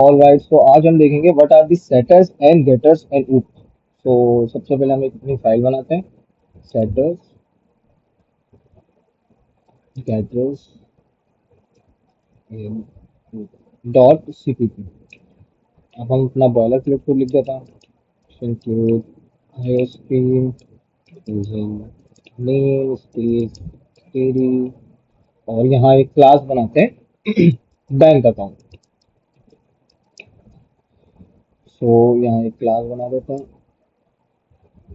Alright, तो आज हम देखेंगे what are the setters and getters and OOP. तो सबसे पहले हम एक अपनी फाइल बनाते हैं, सेटर्स गेटर्स डॉट सीपीपी। अब हम अपना बॉयलर प्लेट को लिख देता हूँ, include iostream using name space KD, और यहाँ एक क्लास बनाते हैं बैंक अकाउंट। सो यहाँ एक क्लास बना देते हैं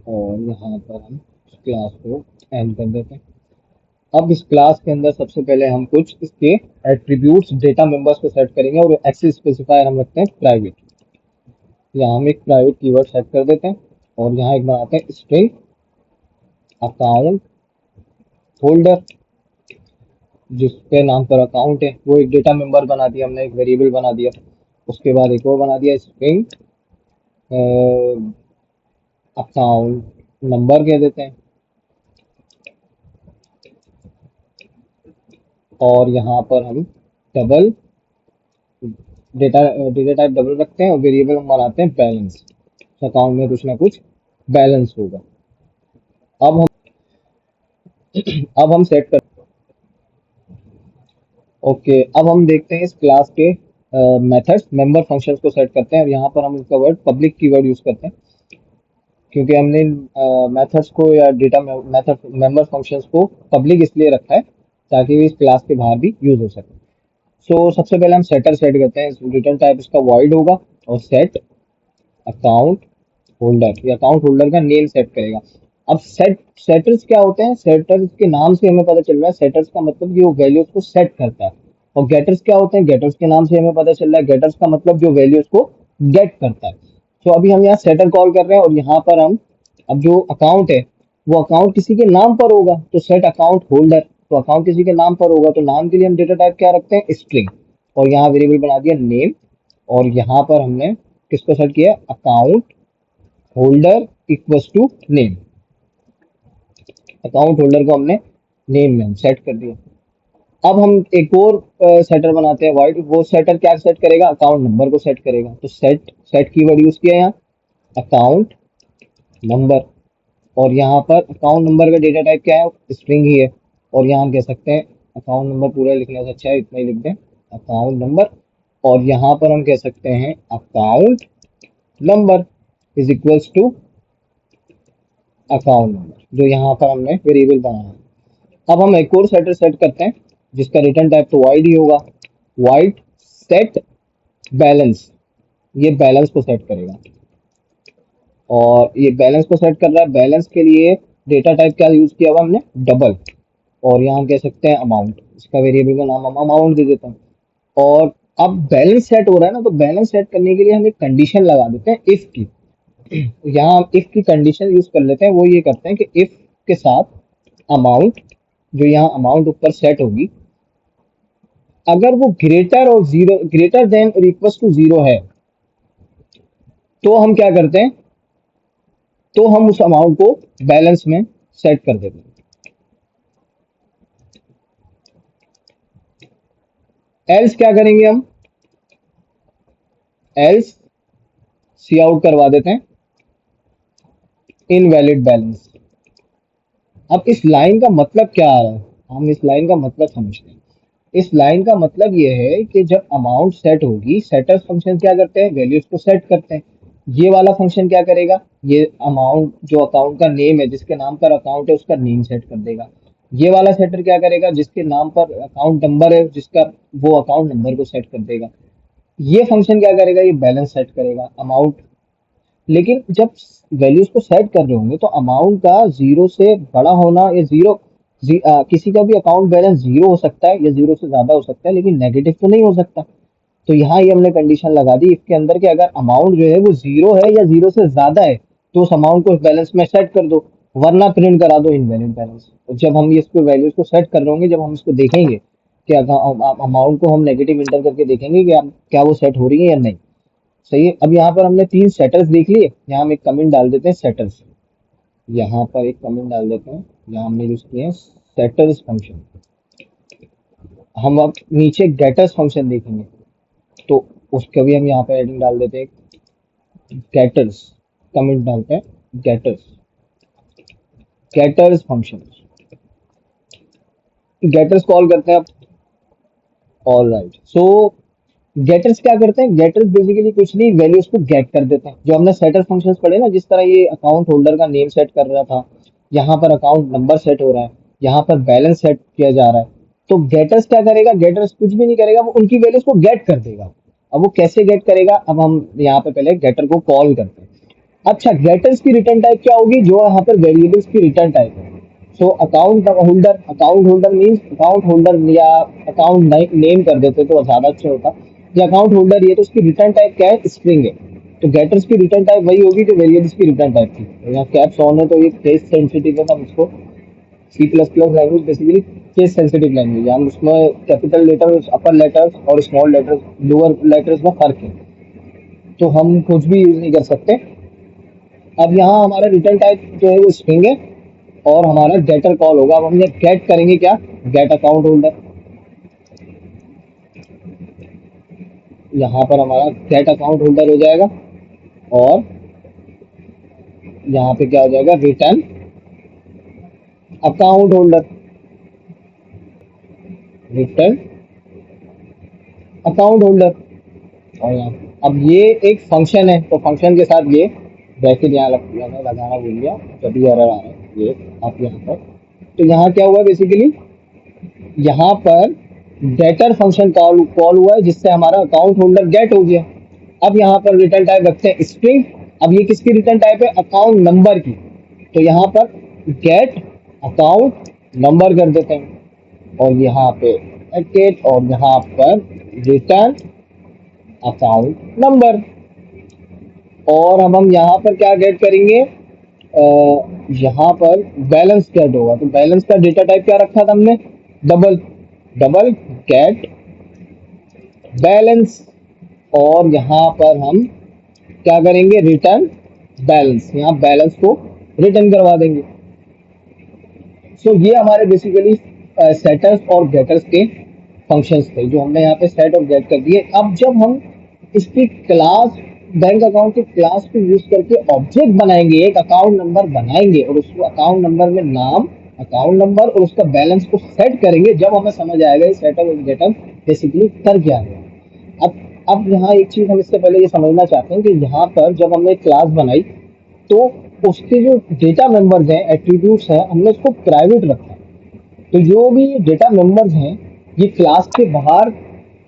और यहाँ पर हम उस क्लास को एंड कर देते हैं। अब इस क्लास के अंदर सबसे पहले हम कुछ इसके एट्रीब्यूट्स डेटा मेंबर्स को सेट करेंगे और एक्सेस स्पेसिफायर हम रखते हैं प्राइवेट। यहाँ हम एक प्राइवेट कीवर्ड सेट कर देते हैं और यहाँ एक बनाते हैं स्ट्रिंग अकाउंट होल्डर, जिसके नाम पर अकाउंट है वो एक डेटा मेंबर बना दिया हमने, एक वेरिएबल बना दिया। उसके बाद एक और बना दिया स्ट्रिंग अकाउंट नंबर कह देते हैं, और यहाँ पर हम double data data type double रखते हैं और वेरिएबल हम बनाते हैं बैलेंस। अकाउंट में कुछ ना कुछ बैलेंस होगा। अब हम अब हम सेट कर ओके, अब हम देखते हैं इस क्लास के मेथड्स मेंबर फंक्शंस को सेट करते हैं और यहाँ पर हम इसका वर्ड पब्लिक कीवर्ड यूज करते हैं, क्योंकि हमने मेथड्स को या डेटा मेथड मेंबर फंक्शंस को पब्लिक इसलिए रखा है ताकि इस क्लास के बाहर भी यूज हो सके। सो सबसे पहले हम सेटर सेट करते हैं, रिटर्न टाइप इसका वॉइड होगा और सेट अकाउंट होल्डर, ये अकाउंट होल्डर का नेम सेट करेगा। अब सेटर्स क्या होते हैं, सेटर्स के नाम से हमें पता चल रहा है सेटर्स का मतलब कि वो वैल्यूज को सेट करता है। और गेटर्स क्या होते हैं, गेटर्स के नाम से हमें पता चल रहा है गेटर्स का मतलब जो वैल्यूज को गेट करता है। तो अभी हम यहाँ सेटर कॉल कर रहे हैं और यहाँ पर हम अब जो अकाउंट है वो अकाउंट किसी के नाम पर होगा तो सेट अकाउंट होल्डर, तो अकाउंट किसी के नाम पर होगा तो नाम के लिए हम डेटा टाइप क्या रखते हैं, स्ट्रिंग, और यहाँ वेरिएबल बना दिया नेम, और यहाँ पर हमने किसको सेट किया, account holder equals to name. Account holder को हमने नेम में सेट कर दिया। अब हम एक और सेटर बनाते हैं वाइड, वो सेटर क्या सेट करेगा, अकाउंट नंबर को सेट करेगा। तो सेट सेट कीवर्ड यूज किया यहाँ अकाउंट नंबर, और यहाँ पर अकाउंट नंबर का डेटा टाइप क्या है, स्ट्रिंग ही है। और यहाँ हम कह सकते हैं अकाउंट नंबर पूरा लिखने से अच्छा है इतना ही लिख दें अकाउंट नंबर, और यहाँ पर हम कह सकते हैं account number is equals to account number, जो यहाँ पर हमने वेरिएबल बनाया है। अब हम एक और सेटर सेट करते हैं जिसका रिटर्न टाइप तो वाइड ही होगा, वाइड सेट बैलेंस, ये बैलेंस को सेट करेगा और ये बैलेंस को सेट कर रहा है। बैलेंस के लिए डेटा टाइप क्या यूज किया हुआ हमने, डबल, और यहाँ हम कह सकते हैं अमाउंट, इसका वेरिएबल का नाम हम अमाउंट दे देते हैं। और अब बैलेंस सेट हो रहा है ना, तो बैलेंस सेट करने के लिए हम एक कंडीशन लगा देते हैं इफ की। यहाँ हम इफ की कंडीशन यूज कर लेते हैं, वो ये करते हैं कि इफ के साथ अमाउंट, जो यहाँ अमाउंट ऊपर सेट होगी, अगर वो ग्रेटर और जीरो ग्रेटर देन और इक्वल टू जीरो है तो हम क्या करते हैं, तो हम उस अमाउंट को बैलेंस में सेट कर देते हैं। एल्स क्या करेंगे हम, एल्स सी आउट करवा देते हैं इनवैलिड बैलेंस। अब इस लाइन का मतलब क्या आ रहा है, हम इस लाइन का मतलब समझते हैं। इस लाइन का मतलब ये है कि जब अमाउंट सेट होगी, सेटर्स फंक्शन क्या करते हैं, वैल्यूज को सेट करते हैं। ये वाला फंक्शन क्या करेगा, ये अमाउंट जो अकाउंट का नेम है, जिसके नाम पर अकाउंट है उसका नेम सेट कर देगा। ये वाला सेटर क्या करेगा, जिसके नाम पर अकाउंट नंबर है जिसका, वो अकाउंट नंबर को सेट कर देगा। ये फंक्शन क्या करेगा, ये बैलेंस सेट करेगा अमाउंट। लेकिन जब वैल्यूज को सेट कर रहे होंगे तो अमाउंट का जीरो से बड़ा होना या किसी का भी अकाउंट बैलेंस जीरो हो सकता है या जीरो से ज्यादा हो सकता है, लेकिन नेगेटिव तो नहीं हो सकता। तो यहाँ ये हमने कंडीशन लगा दी इसके अंदर कि अगर अमाउंट जो है वो जीरो है या जीरो से ज्यादा है तो उस अमाउंट को बैलेंस में सेट कर दो, वरना प्रिंट करा दो इनवैलिड बैलेंस। तो जब हम इसको वैल्यूज को सेट कर रहे होंगे, जब हम इसको देखेंगे कि अमाउंट को हम नेगेटिव इंटर करके देखेंगे कि क्या वो सेट हो रही है या नहीं। सही है। अब यहाँ पर हमने तीन सेटर्स देख लिए, यहाँ हम एक कमेंट डाल देते हैं सेटर्स, यहाँ पर एक कमेंट डाल देते हैं, यहाँ हमने यूज किए हैं सेटर्स फंक्शन। हम अब नीचे गेटर्स फंक्शन देखेंगे, तो उसका भी हम यहाँ पे हेडिंग डाल देते हैं गेटर्स, कमेंट डालते हैं getters, getters function, getters call करते हैं। ऑल राइट, सो गेटर्स क्या करते हैं, गेटर्स बेसिकली कुछ नहीं, वैल्यूज को गेट कर देते हैं। जो हमने सेटर फंक्शंस पढ़े ना, जिस तरह ये अकाउंट होल्डर का नेम सेट कर रहा था, यहाँ पर अकाउंट नंबर सेट हो रहा है, यहाँ पर बैलेंस सेट किया जा रहा है, तो गेटर्स क्या करेगा, गेटर्स कुछ भी नहीं करेगा, वो उनकी वैल्यूज को गेट कर देगा। अब वो कैसे गेट करेगा, अब हम यहाँ पे पहले गेटर को कॉल करते हैं। अच्छा, गेटर्स की रिटर्न टाइप क्या होगी, जो यहाँ पर वेरिएबल्स की रिटर्न टाइप है। So account holder means account holder, या अकाउंट नेम कर देते तो ज्यादा अच्छा होता। ये अकाउंट होल्डर, ये तो उसकी रिटर्न टाइप क्या है, स्ट्रिंग है। तो गेटर्स की रिटर्न टाइप वही होगी जो वेरिएबल्स की रिटर्न टाइप थी। तो यहाँ कैप्स ऑन है तो ये केस सेंसिटिव है, तो हम इसको C plus plus language basically case sensitive language है। हम उसमें कैपिटल लेटर्स, अपर लेटर्स और स्मॉल लेटर्स, लोअर लेटर्स में फर्क है, तो हम कुछ भी यूज नहीं कर सकते। अब यहाँ हमारा रिटर्न टाइप जो है वो स्ट्रिंग है, और हमारा गेटर कॉल होगा। अब हम ये गेट करेंगे क्या, गेट अकाउंट होल्डर। यहाँ पर हमारा गेट अकाउंट होल्डर हो जाएगा, और यहाँ पे क्या हो जाएगा, return account holder, return account holder. और यहाँ अब ये एक फंक्शन है, तो फंक्शन के साथ ये ब्रैकेट यहाँ लगाना भूल गया, जब ये एरर आ रहा है ये, आप यहाँ पर, तो यहाँ क्या हुआ बेसिकली, यहाँ पर गेटर फंक्शन कॉल हुआ है, जिससे हमारा अकाउंट होल्डर गेट हो गया। अब यहाँ पर रिटर्न टाइप रखते हैं स्ट्रिंग। अब ये किसकी रिटर्न टाइप है, अकाउंट नंबर की, तो यहाँ पर गेट अकाउंट नंबर कर देते हैं, और यहाँ पे गेट, और यहाँ पर रिटर्न अकाउंट नंबर। और अब हम यहाँ पर क्या गेट करेंगे, यहाँ पर बैलेंस गेट होगा, तो बैलेंस का डेटा टाइप क्या रखा था हमने, डबल, डबल गेट बैलेंस। और यहाँ पर हम क्या करेंगे, रिटर्न बैलेंस, यहाँ बैलेंस को रिटर्न करवा देंगे। सो ये हमारे बेसिकली सेटर्स और गेटर्स के फंक्शंस थे, जो हमने यहाँ पे सेट और गेट कर दिए। अब जब हम इसकी क्लास, बैंक अकाउंट की क्लास को यूज करके ऑब्जेक्ट बनाएंगे, एक अकाउंट नंबर बनाएंगे, और उसको अकाउंट नंबर में नाम, अकाउंट नंबर और उसका बैलेंस को सेट करेंगे, जब हमें समझ आएगा ये सेटर और गेटर बेसिकली कर क्या है। अब यहाँ एक चीज हम इससे पहले ये समझना चाहते हैं कि यहाँ पर जब हमने क्लास बनाई, तो उसके जो डेटा मेंबर्स हैं, एट्रीब्यूट्स हैं, हमने उसको प्राइवेट रखा। तो जो भी डेटा मेंबर्स हैं, ये क्लास के बाहर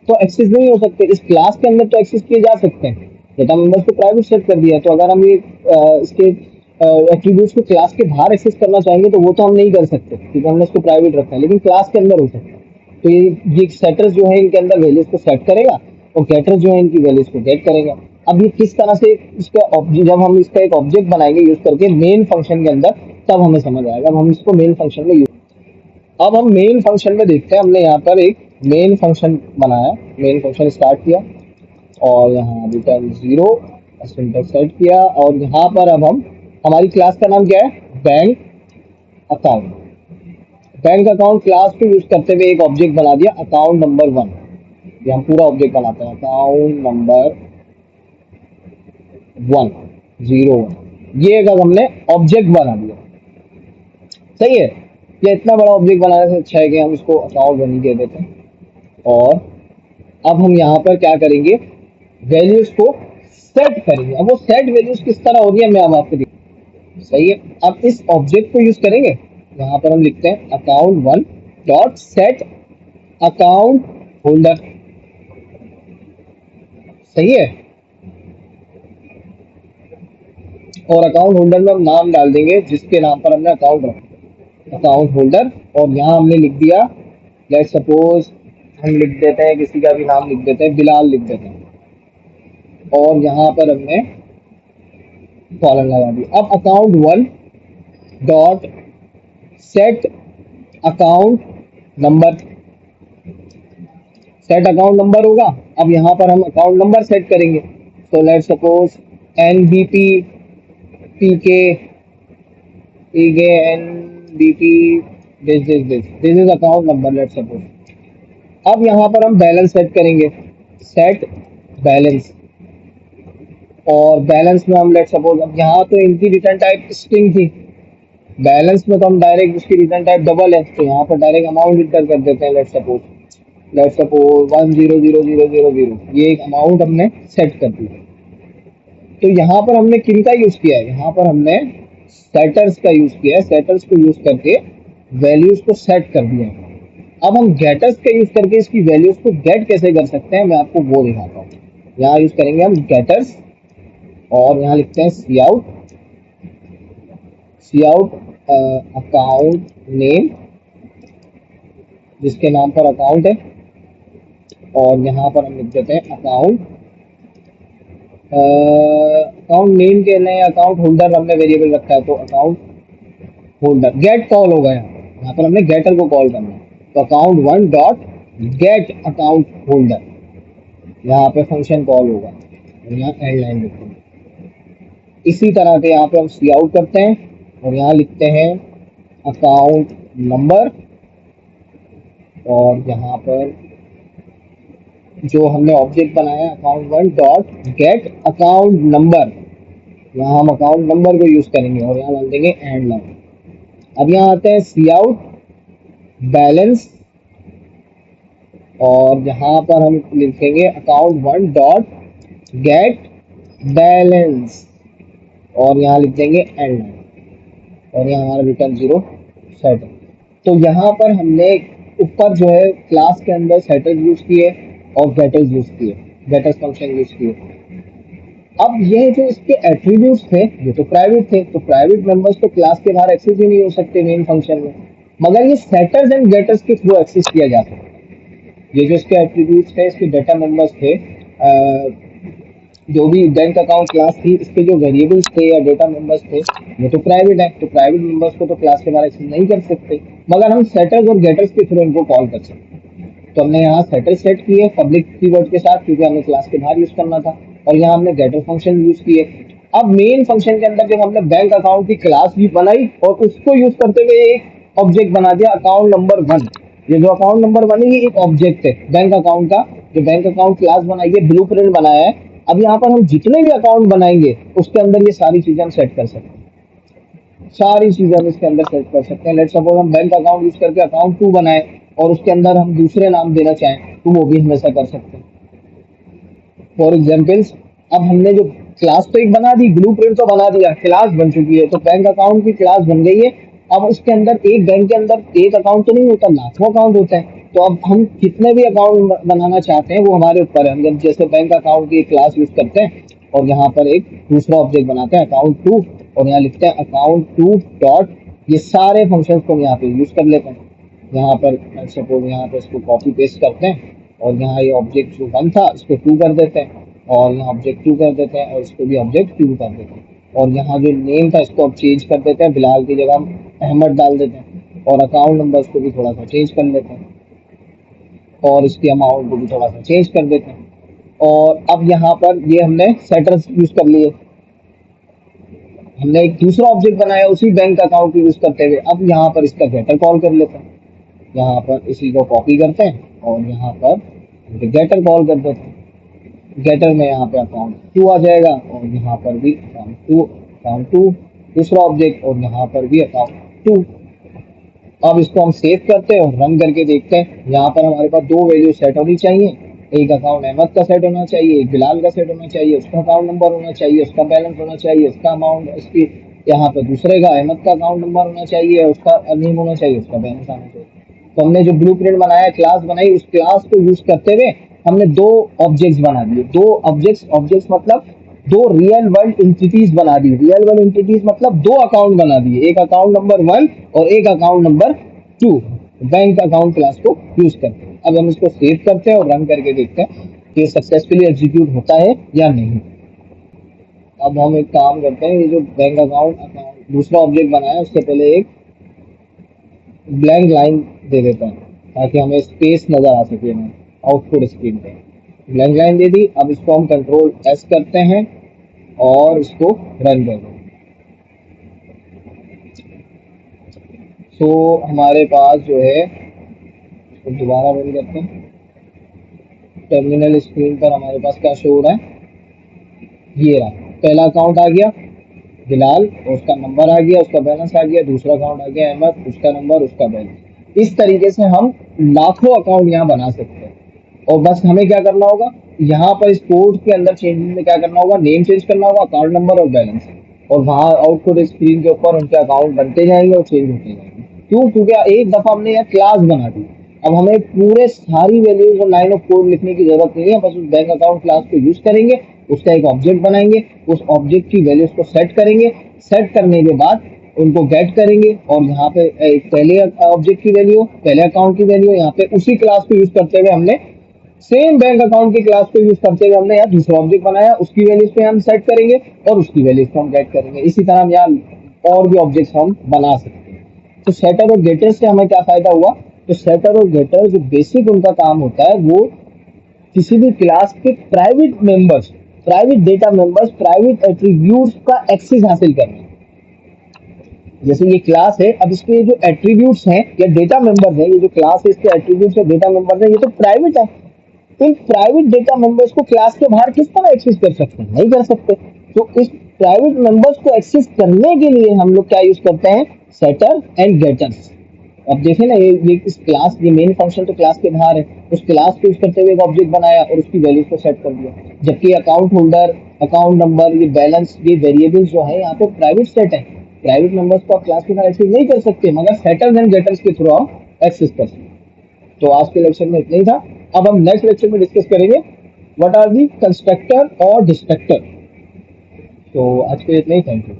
तो एक्सेस नहीं हो सकते, इस क्लास के अंदर तो एक्सेस किए जा सकते हैं। डेटा मेंबर्स को प्राइवेट सेट कर दिया है, तो अगर हम ये इसके एट्रीब्यूट्स को क्लास के बाहर एक्सेस करना चाहेंगे तो वो तो हम नहीं कर सकते, क्योंकि हमने इसको प्राइवेट रखा है, लेकिन क्लास के अंदर हो सकता है। तो ये सेटर्स जो है इनके अंदर वैल्यूज को सेट करेगा, और गेटर्स जो है इनकी वैल्यूज को गेट करेगा। अब ये किस तरह से इसका जब हम इसका एक ऑब्जेक्ट बनाएंगे यूज करके मेन फंक्शन के अंदर, तब हमें समझ आएगा। अब हम इसको मेन फंक्शन में यूज, अब हम मेन फंक्शन में देखते हैं। हमने यहाँ पर एक मेन फंक्शन बनाया, मेन फंक्शन स्टार्ट किया, और यहाँ रिटर्न 0 सिंटैक्स सेट किया, और यहाँ पर अब हम, हमारी क्लास का नाम क्या है, bank account. Bank account class को यूज करते हुए एक ऑब्जेक्ट बना दिया अकाउंट नंबर 1। ये हम पूरा ऑब्जेक्ट बनाते हैं, अकाउंट नंबर 101, ये एक हमने ऑब्जेक्ट बना दिया। सही है, ये इतना बड़ा ऑब्जेक्ट बनाने से अच्छा है कि हम इसको अकाउंट 1 ही दे देते हैं। और अब हम यहाँ पर क्या करेंगे, वैल्यूज को सेट करेंगे। अब वो सेट वैल्यूज किस तरह होगी मैं अब आपको सही है। अब इस ऑब्जेक्ट को यूज करेंगे, यहाँ पर हम लिखते हैं account 1 dot set account holder. सही है, और अकाउंट होल्डर में हम नाम डाल देंगे जिसके नाम पर हमने अकाउंट रखा, अकाउंट होल्डर। और यहाँ हमने लिख दिया, लेट सपोज हम लिख देते हैं, किसी का भी नाम लिख देते हैं, बिलाल लिख देते हैं, और यहाँ पर हमने कॉलन लगा दिया। अब account 1 dot set account number, set account number होगा। अब यहाँ पर हम अकाउंट नंबर सेट करेंगे, तो let suppose NBP PK NBP this is account number, let suppose. अब यहाँ पर हम बैलेंस सेट करेंगे, सेट बैलेंस, और बैलेंस में हम लेट सपोज, अब यहाँ तो इनकी रिटर्न टाइप स्ट्रिंग थी, बैलेंस में तो हम डायरेक्ट उसकी रिटर्न टाइप डबल है, तो यहाँ पर डायरेक्ट अमाउंट इंटर कर देते हैं। लेट सपोज 100,000, ये एक अमाउंट हमने सेट कर दी। तो यहाँ पर हमने किन का यूज किया है, यहाँ पर हमने सेटर्स का यूज किया है। सेटर्स को यूज करके वैल्यूज को सेट कर दिया है। अब हम गेटर्स का यूज करके इसकी वैल्यूज को गेट कैसे कर सकते हैं, मैं आपको वो दिखाता हूँ। यहाँ यूज करेंगे हम गेटर्स, और यहाँ लिखते हैं सी आउट अकाउंट नेम, जिसके नाम पर अकाउंट है, और यहाँ पर हम लिख देते हैं अकाउंट नेम के नए अकाउंट होल्डर हमने वेरिएबल रखा है, तो अकाउंट होल्डर गेट कॉल होगा। यहाँ पर हमने गेटर को कॉल करना है, तो account one dot gate account holder, यहाँ पे फंक्शन कॉल होगा, और यहाँ एंड लाइन लिखेंगे। इसी तरह से यहाँ पे हम सी आउट करते हैं, और यहाँ लिखते हैं अकाउंट नंबर, और यहाँ पर जो हमने ऑब्जेक्ट बनाया account one dot gate account number, यहाँ हम अकाउंट नंबर को यूज करेंगे, और यहाँ डाल देंगे एंड लाइन। अब यहाँ आते हैं सी आउट बैलेंस, और यहाँ पर हम लिखेंगे account one dot gate balance, और यहाँ लिख देंगे एंड लाइन, और यहाँ हमारा रिटर्न जीरो सेट है। तो यहाँ पर हमने ऊपर जो है क्लास के अंदर सेटर्स यूज किए और गेटर्स यूज किए, गेटर्स फंक्शन यूज किए। अब ये जो इसके एट्रीब्यूट्स थे ये तो प्राइवेट थे, तो प्राइवेट मेंबर्स तो क्लास के बाहर एक्सेस ही नहीं हो सकते मेन फंक्शन में, मगर ये सेटर्स एंड गेटर्स के थ्रू एक्सेस किया जा सकता है। ये जो इसके एट्रीब्यूट्स थे, इसके डेटा मेंबर्स थे, जो भी बैंक अकाउंट क्लास थी, इसके जो वेरिएबल्स थे या डेटा मेंबर्स थे, वो तो प्राइवेट है, तो प्राइवेट मेंबर्स को तो क्लास के बाहर एक्सेस नहीं कर सकते, मगर हम सेटर्स और गेटर्स के थ्रू इनको कॉल कर सकते हैं। तो हमने यहाँ सेटर सेट किए पब्लिक कीवर्ड के साथ, क्योंकि हमें क्लास के बाहर यूज करना था, और यहाँ हमने गेटर फंक्शन यूज किए। अब मेन फंक्शन के अंदर जब हमने बैंक अकाउंट की क्लास भी बनाई और उसको यूज करते हुए एक ऑब्जेक्ट बना दिया अकाउंट नंबर वन। ये जो अकाउंट नंबर वन है ये एक ऑब्जेक्ट है बैंक अकाउंट का, जो बैंक अकाउंट क्लास बनाई है, ब्लूप्रिंट बनाया है। अब यहाँ पर हम जितने भी अकाउंट बनाएंगे उसके अंदर ये सारी चीजें हम सेट कर सकते हैं, सारी चीजें हम इसके अंदर सेट कर सकते हैं। लेट सपोज हम बैंक अकाउंट यूज करके अकाउंट टू बनाए और उसके अंदर हम दूसरे नाम देना चाहें तो वो भी हमेशा कर सकते हैं। फॉर एग्जाम्पल्स, अब हमने जो क्लास तो एक बना दी, ब्लूप्रिंट तो बना दिया, क्लास बन चुकी है, तो बैंक अकाउंट की क्लास बन गई है। अब उसके अंदर एक बैंक के अंदर एक अकाउंट तो नहीं होता, लाखों अकाउंट होते हैं। तो अब हम कितने भी अकाउंट बनाना चाहते हैं वो हमारे ऊपर है। हम जब जैसे बैंक अकाउंट की क्लास यूज करते हैं और यहाँ पर एक दूसरा ऑब्जेक्ट बनाते हैं अकाउंट टू, और यहाँ लिखते हैं अकाउंट टू डॉट, ये सारे फंक्शंस को यहाँ पे यूज कर लेते हैं। यहाँ पर सपोज यहाँ पे इसको कॉपी पेस्ट करते हैं, और यहाँ ये ऑब्जेक्ट जो वन था इसको टू कर देते हैं, और यहाँ ऑब्जेक्ट टू कर देते हैं, और इसको भी ऑब्जेक्ट टू कर देते हैं, और यहाँ जो नेम था इसको अब चेंज कर देते हैं, बिलाल की जगह हम अहमद डाल देते हैं, और अकाउंट नंबर को भी थोड़ा सा चेंज कर लेते हैं, और इसकी अमाउंट को भी थोड़ा सा चेंज कर देते हैं। और अब यहाँ पर ये हमने सेटर्स यूज कर लिए, हमने एक दूसरा ऑब्जेक्ट बनाया उसी बैंक अकाउंट को यूज करते हुए। अब यहाँ पर इसका गेटर कॉल कर लेते हैं, यहाँ पर इसी को कॉपी करते हैं और यहाँ पर गेटर कॉल कर देते हैं। गेटर में यहाँ पे अकाउंट टू आ जाएगा, और यहाँ पर भी अकाउंट टू दूसरा ऑब्जेक्ट, और यहाँ पर भी अकाउंट टू। अब इसको हम सेव करते हैं और रन करके देखते हैं। यहाँ पर हमारे पास दो वैल्यू सेट होनी चाहिए, एक अकाउंट अहमद का सेट होना चाहिए, एक बिलाल का सेट होना चाहिए, उसका अकाउंट नंबर होना चाहिए, उसका बैलेंस होना चाहिए, उसका अमाउंट, उसकी यहाँ पर दूसरे का अहमद का अकाउंट नंबर होना चाहिए, उसका नेम होना चाहिए, उसका बैलेंस आना चाहिए। तो हमने जो ब्लूप्रिंट बनाया, क्लास बनाई, उस क्लास को यूज करते हुए हमने दो ऑब्जेक्ट्स बना दिए। दो ऑब्जेक्ट्स मतलब दो रियल वर्ल्ड एंटिटीज बना दी। रियल वर्ल्ड एंटिटीज मतलब दो अकाउंट बना दिए, एक अकाउंट नंबर वन और एक account number two, bank account class को यूज करते हैं। अब हम इसको सेव करते हैं और रन करके देखते हैं कि सक्सेसफुली एग्जीक्यूट होता है या नहीं। अब हम एक काम करते हैं, ये जो बैंक अकाउंट दूसरा ऑब्जेक्ट बनाया उससे पहले एक ब्लैंक लाइन दे देते हैं ताकि हमें स्पेस नजर आ सके ना आउटपुट स्क्रीन पे। ब्लैंक लाइन दे दी। अब इसको हम कंट्रोल एस करते हैं और इसको रन कर दें। तो हमारे पास जो है, इसको दोबारा रन करते हैं। टर्मिनल स्क्रीन पर हमारे पास क्या शो हो रहा है, ये रहा। पहला अकाउंट आ गया बिलाल, और उसका नंबर आ गया, उसका बैलेंस आ गया। दूसरा अकाउंट आ गया अहमद, उसका नंबर, उसका बैलेंस। इस तरीके से हम लाखों अकाउंट यहाँ बना सकते हैं। और बस हमें क्या करना होगा, यहाँ पर इस कोड के अंदर चेंजेस में क्या करना होगा, नेम चेंज करना होगा, अकाउंट नंबर और बैलेंस, और वहाँ आउटपुट स्क्रीन के ऊपर उनके अकाउंट बनते जाएंगे और चेंज होते जाएंगे। क्यों? क्योंकि एक दफा हमने यहाँ क्लास बना दी। अब हमें पूरे सारी वैल्यूज और लाइन ऑफ कोड लिखने की जरूरत नहीं है, बस उस बैंक अकाउंट क्लास को यूज करेंगे, उसका एक ऑब्जेक्ट बनाएंगे, उस ऑब्जेक्ट की वैल्यूज को सेट करेंगे। सेट करने के बाद उनको गेट करेंगे, और यहाँ पे पहले ऑब्जेक्ट की वैल्यू, पहले अकाउंट की वैल्यू, यहाँ पे उसी क्लास को यूज करते हुए हमने सेम बैंक अकाउंट की क्लास को यूज करते हुए हमने यहाँ दूसरा ऑब्जेक्ट बनाया, उसकी वैल्यूज पे हम सेट करेंगे और उसकी वैल्यूज को हम गेट करेंगे। इसी तरह हम यहाँ और भी ऑब्जेक्ट्स हम बना सकते हैं। तो सेटर और गेटर से हमें क्या फायदा हुआ, तो सेटर और गेटर जो बेसिक उनका काम होता है वो किसी भी क्लास के private members, private data members, private attributes का एक्सेस हासिल करना। जैसे ये क्लास है, अब इसके जो एट्रीब्यूट्स हैं या डेटा मेंबर्स हैं, ये जो क्लास है इसके एट्रीब्यूट्स या डेटा मेंबर्स हैं, ये तो प्राइवेट है। इन प्राइवेट डेटा मेंबर्स को क्लास के बाहर किस तरह एक्सेस कर सकते हैं? नहीं कर सकते। तो इस प्राइवेट मेंबर्स को एक्सेस करने के लिए हम लोग क्या यूज करते हैं, सेटर एंड गेटर्स। अब देखें ना, ये इस क्लास, ये मेन फंक्शन तो क्लास के बाहर है, उस क्लास को यूज करते हुए एक ऑब्जेक्ट बनाया और उसकी वैल्यूज को सेट कर दिया। जबकि अकाउंट होल्डर, अकाउंट नंबर, ये बैलेंस, ये वेरिएबल्स जो है यहाँ पे प्राइवेट सेट है। प्राइवेट मेंबर्स को आप क्लास के बाहर एक्सेस नहीं कर सकते, मगर सेटर्स एंड गेटर्स के थ्रू हम एक्सेस कर सकते हैं। तो आज के लेक्चर में इतना ही था। अब हम नेक्स्ट लेक्चर में डिस्कस करेंगे व्हाट आर दी कंस्ट्रक्टर और डिस्ट्रक्टर। तो आज के लिए इतना ही, थैंक यू।